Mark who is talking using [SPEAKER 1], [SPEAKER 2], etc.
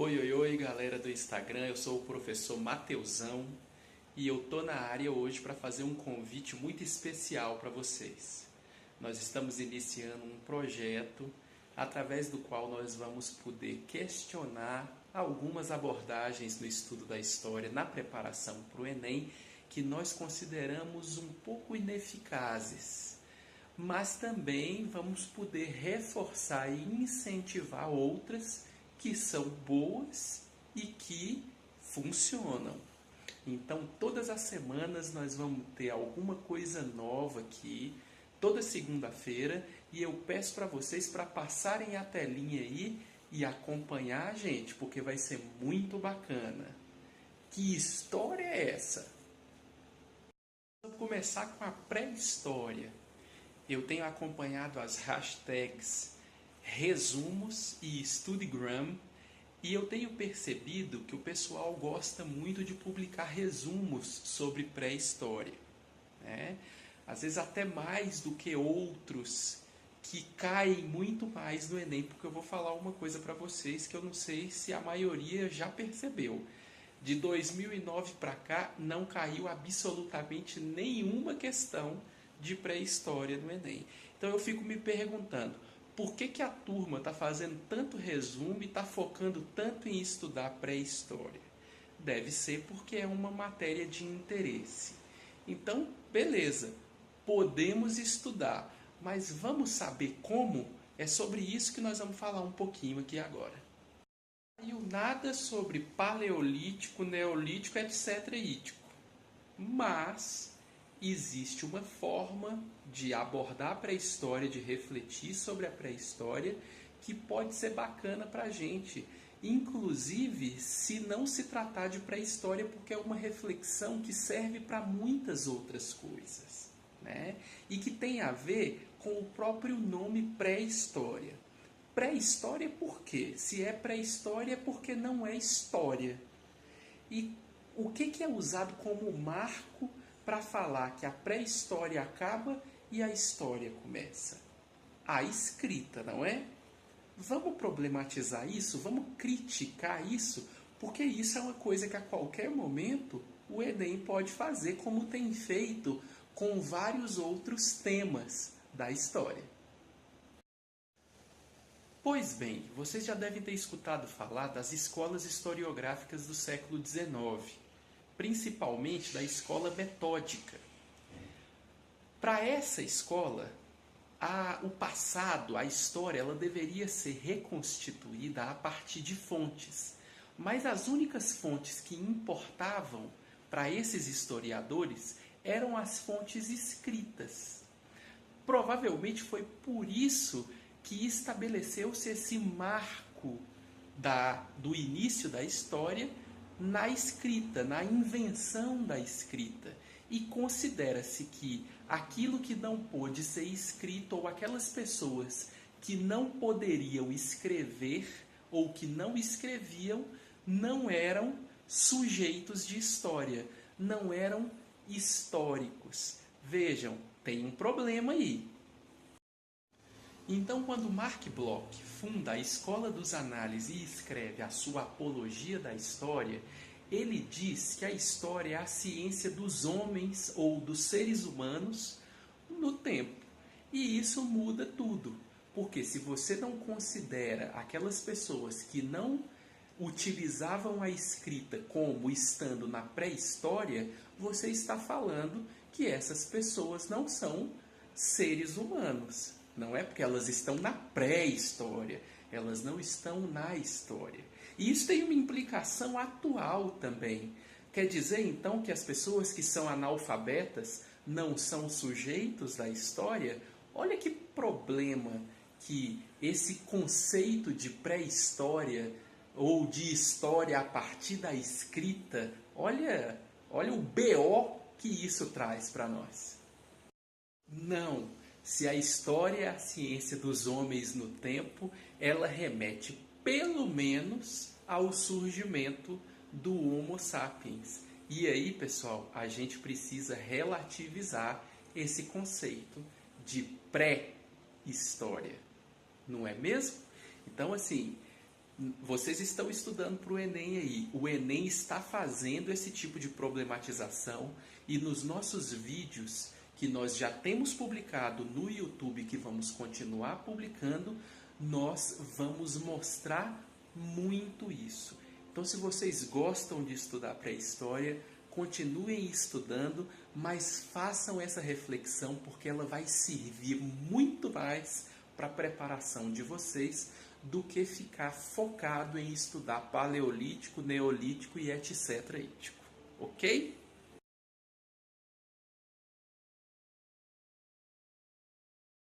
[SPEAKER 1] Oi, galera do Instagram, eu sou o professor Mateusão e eu tô na área hoje para fazer um convite muito especial para vocês. Nós estamos iniciando um projeto através do qual nós vamos poder questionar algumas abordagens no estudo da história na preparação para o Enem que nós consideramos um pouco ineficazes. Mas também vamos poder reforçar e incentivar outras que são boas e que funcionam. Então, todas as semanas nós vamos ter alguma coisa nova aqui, toda segunda-feira, e eu peço para vocês para passarem a telinha aí e acompanhar a gente, porque vai ser muito bacana. Que história é essa? Vamos começar com a pré-história. Eu tenho acompanhado as hashtags resumos e Studygram e eu tenho percebido que o pessoal gosta muito de publicar resumos sobre pré-história, né? Às vezes até mais do que outros que caem muito mais no Enem, porque eu vou falar uma coisa para vocês que eu não sei se a maioria já percebeu. De 2009 para cá não caiu absolutamente nenhuma questão de pré-história no Enem. Então eu fico me perguntando, por que a turma está fazendo tanto resumo e está focando tanto em estudar pré-história? Deve ser porque é uma matéria de interesse. Então, beleza, podemos estudar, mas vamos saber como? É sobre isso que nós vamos falar um pouquinho aqui agora. Não saiu nada sobre paleolítico, neolítico, etc. ítico, mas existe uma forma de abordar a pré-história, de refletir sobre a pré-história, que pode ser bacana para a gente. Inclusive, se não se tratar de pré-história, porque é uma reflexão que serve para muitas outras coisas, né? E que tem a ver com o próprio nome pré-história. Pré-história por quê? Se é pré-história é porque não é história. E o que é usado como marco para falar que a pré-história acaba e a história começa? A escrita, não é? Vamos problematizar isso? Vamos criticar isso? Porque isso é uma coisa que a qualquer momento o Enem pode fazer, como tem feito com vários outros temas da história. Pois bem, vocês já devem ter escutado falar das escolas historiográficas do século XIX, principalmente da escola metódica. Para essa escola, o passado, a história, ela deveria ser reconstituída a partir de fontes. Mas as únicas fontes que importavam para esses historiadores eram as fontes escritas. Provavelmente foi por isso que estabeleceu-se esse marco do início da história na escrita, na invenção da escrita. E considera-se que aquilo que não pôde ser escrito, ou aquelas pessoas que não poderiam escrever ou que não escreviam, não eram sujeitos de história, não eram históricos. Vejam, tem um problema aí. Então, quando Mark Bloch funda a Escola dos Análises e escreve a sua Apologia da História, ele diz que a história é a ciência dos homens ou dos seres humanos no tempo. E isso muda tudo, porque se você não considera aquelas pessoas que não utilizavam a escrita como estando na pré-história, você está falando que essas pessoas não são seres humanos. Não é porque elas estão na pré-história, elas não estão na história. E isso tem uma implicação atual também. Quer dizer, então, que as pessoas que são analfabetas não são sujeitos da história? Olha que problema que esse conceito de pré-história ou de história a partir da escrita, olha o BO que isso traz para nós. Não. Se a história é a ciência dos homens no tempo, ela remete pelo menos ao surgimento do Homo sapiens. E aí, pessoal, a gente precisa relativizar esse conceito de pré-história, não é mesmo? Então, assim, Vocês estão estudando para o Enem aí. O Enem está fazendo esse tipo de problematização e nos nossos vídeos que nós já temos publicado no YouTube, que vamos continuar publicando, nós vamos mostrar muito isso. Então, se vocês gostam de estudar pré-história, continuem estudando, mas façam essa reflexão porque ela vai servir muito mais para a preparação de vocês do que ficar focado em estudar paleolítico, neolítico e etc. Ok?